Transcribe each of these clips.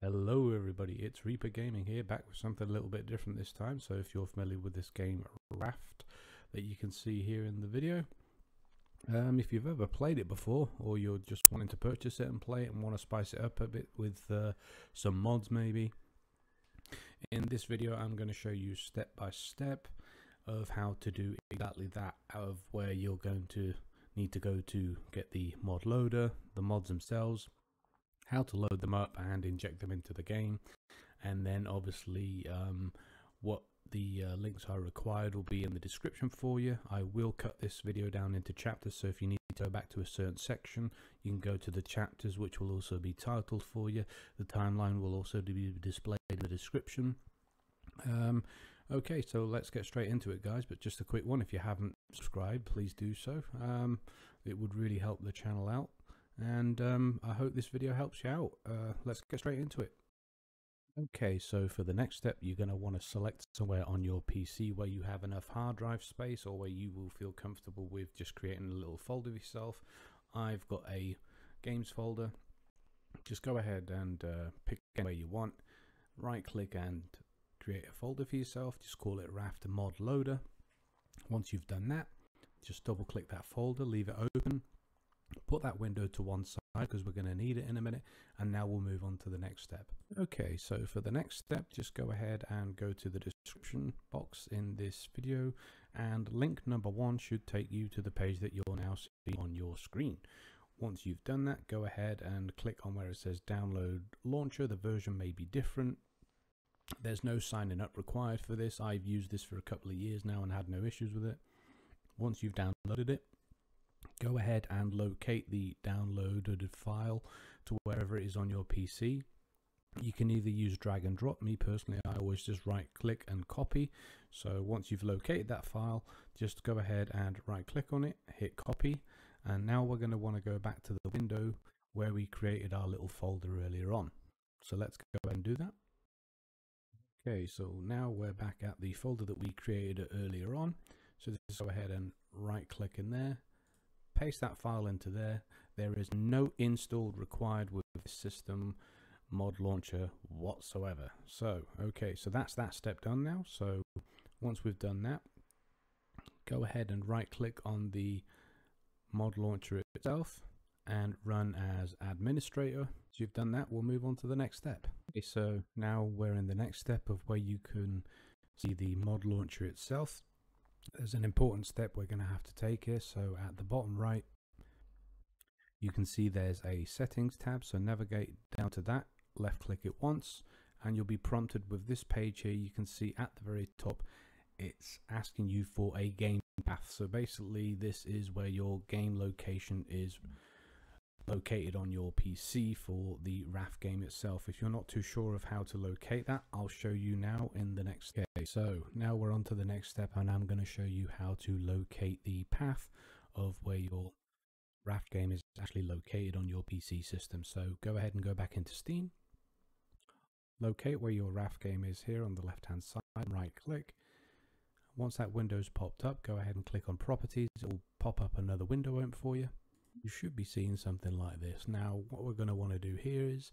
Hello everybody, it's Reaper Gaming here, back with something a little bit different this time. So if you're familiar with this game Raft that you can see here in the video, if you've ever played it before, or you're just wanting to purchase it and play it and want to spice it up a bit with some mods maybe, in this video I'm going to show you step by step of how to do exactly that, out of where you're going to need to go to get the mod loader, the mods themselves, how to load them up and inject them into the game, and then obviously what the links are required will be in the description for you. I will cut this video down into chapters, so if you need to go back to a certain section you can go to the chapters, which will also be titled for you. The timeline will also be displayed in the description. Okay, so let's get straight into it guys, but just a quick one, if you haven't subscribed please do so. It would really help the channel out, and I hope this video helps you out. Let's get straight into it. Okay, so for the next step you're going to want to select somewhere on your PC where you have enough hard drive space, or where you will feel comfortable with just creating a little folder of yourself. I've got a games folder. Just go ahead and pick where you want, right click and create a folder for yourself. Just call it Raft Mod Loader. Once you've done that, just double click that folder, leave it open, put that window to one side because we're going to need it in a minute, and now we'll move on to the next step. Okay, so for the next step just go ahead and go to the description box in this video, and link number 1 should take you to the page that you're now seeing on your screen. Once you've done that, go ahead and click on where it says download launcher. The version may be different. There's no signing up required for this. I've used this for a couple of years now and had no issues with it. Once you've downloaded it, go ahead and locate the downloaded file to wherever it is on your PC. You can either use drag and drop. Me personally, I always just right click and copy. So once you've located that file, just go ahead and right click on it, hit copy, and now we're going to want to go back to the window where we created our little folder earlier on. So let's go ahead and do that. Okay, so now we're back at the folder that we created earlier on. So just go ahead and right click in there, paste that file into there. There is no install required with the system mod launcher whatsoever. So okay, so that's that step done now. So once we've done that, go ahead and right click on the mod launcher itself and run as administrator. So you've done that, we'll move on to the next step. Okay, so now we're in the next step of where you can see the mod launcher itself. There's an important step we're going to have to take here. So at the bottom right you can see there's a settings tab, so navigate down to that, left click it once, and you'll be prompted with this page here. You can see at the very top it's asking you for a game path. So basically this is where your game location is located on your PC for the Raft game itself. If you're not too sure of how to locate that, I'll show you now in the next step. So now we're on to the next step, and I'm going to show you how to locate the path of where your Raft game is actually located on your PC system. So go ahead and go back into Steam, locate where your Raft game is here on the left hand side, right click. Once that window's popped up, go ahead and click on properties. It will pop up another window open for you. You should be seeing something like this. Now what we're going to want to do here is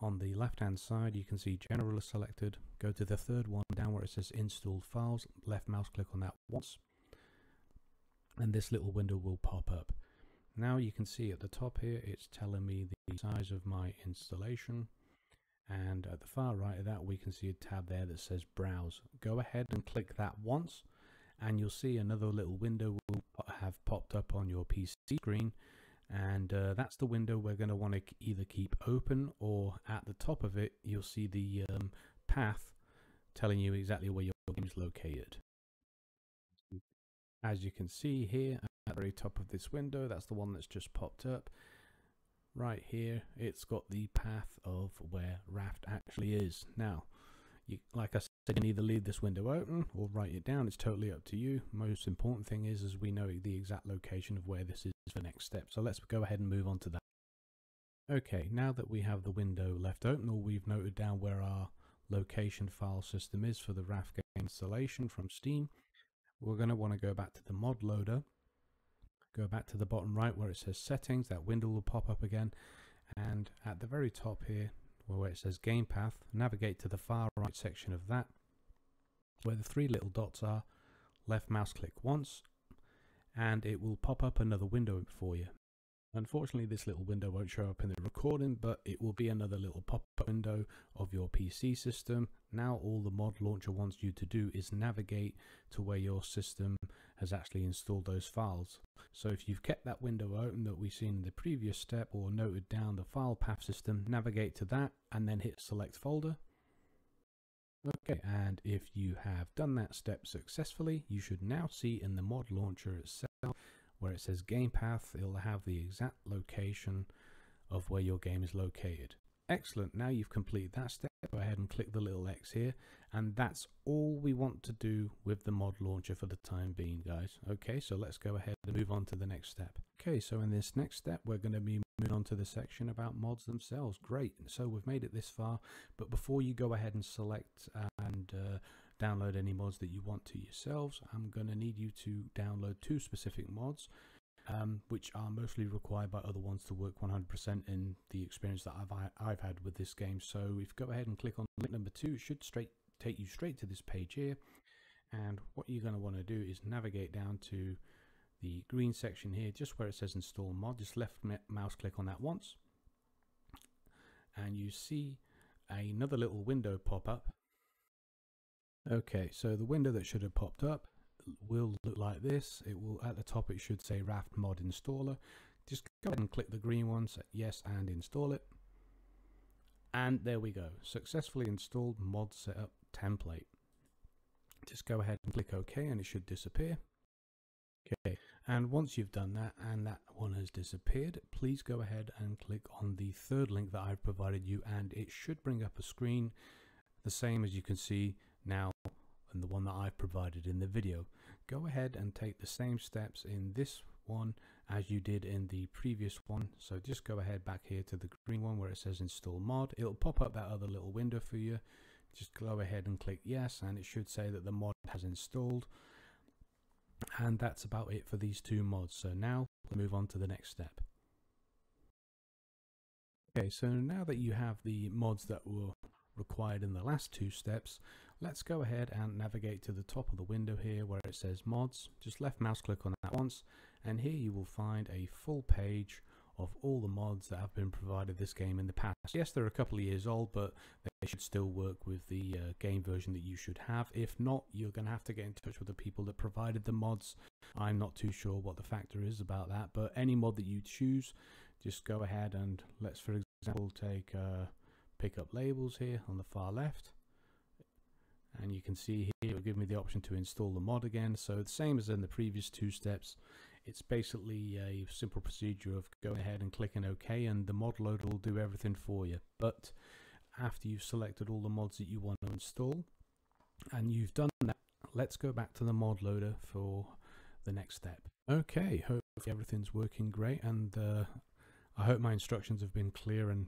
on the left hand side you can see general is selected. Go to the third one down where it says installed files, left mouse click on that once, and this little window will pop up. Now you can see at the top here it's telling me the size of my installation, and at the far right of that we can see a tab there that says browse. Go ahead and click that once and you'll see another little window will have popped up on your PC screen, and that's the window we're going to want to either keep open, or at the top of it you'll see the path telling you exactly where your game is located. As you can see here at the very top of this window, that's the one that's just popped up. Right here it's got the path of where Raft actually is. Now like I said, you can either leave this window open or write it down. It's totally up to you. Most important thing is we know the exact location of where this is for the next step. So let's go ahead and move on to that. Okay, now that we have the window left open, or we've noted down where our location file system is for the Raft game installation from Steam, we're going to want to go back to the mod loader, go back to the bottom right where it says settings. That window will pop up again, and at the very top here where it says game path, navigate to the far right section of that, where the three little dots are, left mouse click once, and it will pop up another window for you. Unfortunately, this little window won't show up in the recording, but it will be another little pop-up window of your PC system. Now all the mod launcher wants you to do is navigate to where your system has actually installed those files. So if you've kept that window open that we've seen in the previous step, or noted down the file path system, navigate to that and then hit select folder. Okay, and if you have done that step successfully, you should now see in the mod launcher itself where it says game path, it'll have the exact location of where your game is located. Excellent, now you've completed that step, go ahead and click the little X here, and that's all we want to do with the mod launcher for the time being, guys. Okay, so let's go ahead and move on to the next step. Okay, so in this next step we're going to be moving on to the section about mods themselves. Great, so we've made it this far, but before you go ahead and select and download any mods that you want to yourselves, I'm going to need you to download two specific mods, which are mostly required by other ones to work 100% in the experience that I've had with this game. So if you go ahead and click on link number 2, it should take you straight to this page here, and what you're going to want to do is navigate down to the green section here, just where it says install mod. Just left mouse click on that once, and you see another little window pop up. Okay, so the window that should have popped up will look like this. It will, at the top it should say Raft Mod Installer. Just go ahead and click the green one, say yes and install it. And there we go, successfully installed mod setup template. Just go ahead and click OK and it should disappear. Okay, and once you've done that and that one has disappeared, please go ahead and click on the third link that I've provided you, and it should bring up a screen the same as you can see now and the one that I've provided in the video. Go ahead and take the same steps in this one as you did in the previous one. So just go ahead back here to the green one where it says install mod. It'll pop up that other little window for you. Just go ahead and click yes, and it should say that the mod has installed. And that's about it for these two mods. So now we'll move on to the next step. Okay, so now that you have the mods that were required in the last two steps, let's go ahead and navigate to the top of the window here where it says mods. Just left mouse click on that once, and here you will find a full page of all the mods that have been provided this game in the past. Yes, they're a couple of years old, but they should still work with the game version that you should have. If not, you're going to have to get in touch with the people that provided the mods. I'm not too sure what the factor is about that, but any mod that you choose, just go ahead and let's, for example, take pick up labels here on the far left, and you can see here it will give me the option to install the mod again. So the same as in the previous two steps, it's basically a simple procedure of going ahead and clicking OK, and the mod loader will do everything for you. But after you've selected all the mods that you want to install and you've done that, let's go back to the mod loader for the next step. Okay, hopefully everything's working great, and I hope my instructions have been clear and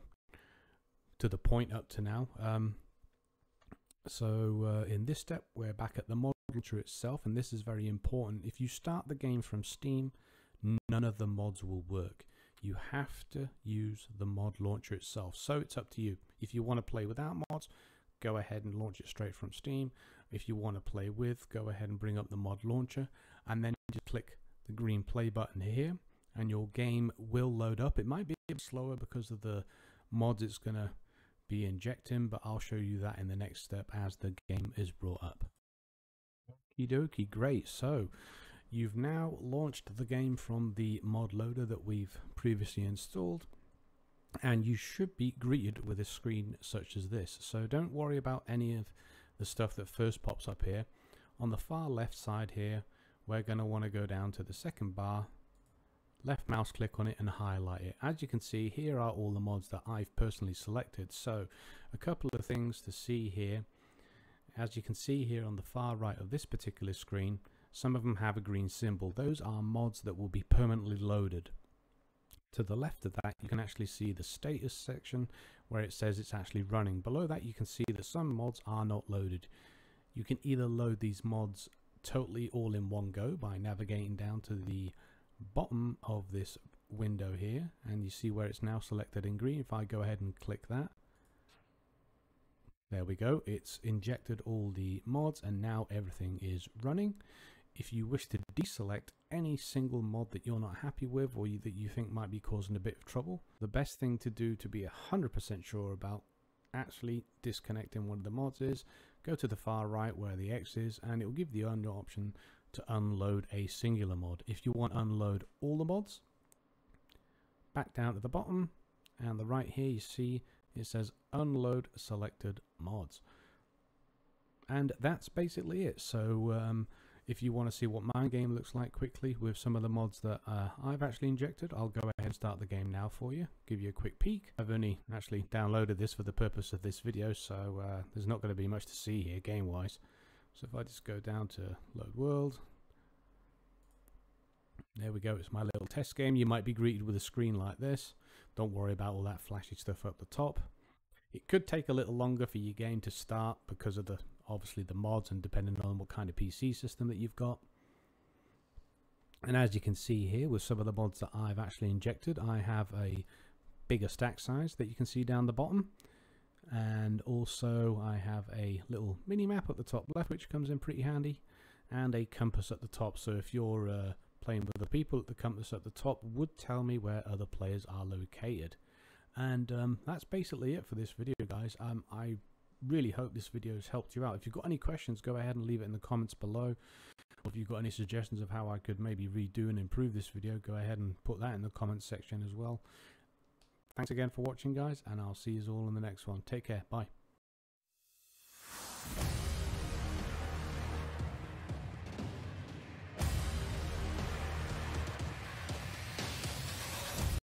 to the point up to now. So in this step we're back at the mod launcher itself, and this is very important. If you start the game from Steam, none of the mods will work. You have to use the mod launcher itself, so it's up to you. If you want to play without mods, go ahead and launch it straight from Steam. If you want to play with, go ahead and bring up the mod launcher and then just click the green play button here and your game will load up. It might be a bit slower because of the mods it's going to be injecting, but I'll show you that in the next step as the game is brought up. Okie dokie, great. So you've now launched the game from the mod loader that we've previously installed, and you should be greeted with a screen such as this. So don't worry about any of the stuff that first pops up here. On the far left side here, we're going to want to go down to the second bar, left mouse click on it and highlight it. As you can see, here are all the mods that I've personally selected. So a couple of things to see here. As you can see here on the far right of this particular screen, some of them have a green symbol. Those are mods that will be permanently loaded. To the left of that, you can actually see the status section where it says it's actually running. Below that, you can see that some mods are not loaded. You can either load these mods totally all in one go by navigating down to the bottom of this window here, and you see where it's now selected in green. If I go ahead and click that, There we go, it's injected all the mods and now everything is running. If you wish to deselect any single mod that you're not happy with or that you think might be causing a bit of trouble, the best thing to do to be 100% sure about actually disconnecting one of the mods is go to the far right where the X is, and it will give you the option to unload a singular mod. If you want to unload all the mods, back down to the bottom and the right here, you see it says unload selected mods, and that's basically it. So if you want to see what my game looks like quickly with some of the mods that I've actually injected, I'll go ahead and start the game now for you, give you a quick peek. I've only actually downloaded this for the purpose of this video, so there's not going to be much to see here game wise. So if I just go down to load world, there we go, it's my little test game. You might be greeted with a screen like this. Don't worry about all that flashy stuff up the top. It could take a little longer for your game to start because of obviously the mods and depending on what kind of PC system that you've got. And as you can see here with some of the mods that I've actually injected, I have a bigger stack size that you can see down the bottom, and also I have a little mini map at the top left which comes in pretty handy, and a compass at the top, so if you're playing with other people, the compass at the top would tell me where other players are located. And that's basically it for this video, guys. I really hope this video has helped you out. If you've got any questions, go ahead and leave it in the comments below. Or if you've got any suggestions of how I could maybe redo and improve this video, go ahead and put that in the comments section as well. Thanks again for watching, guys, and I'll see you all in the next one. Take care. Bye.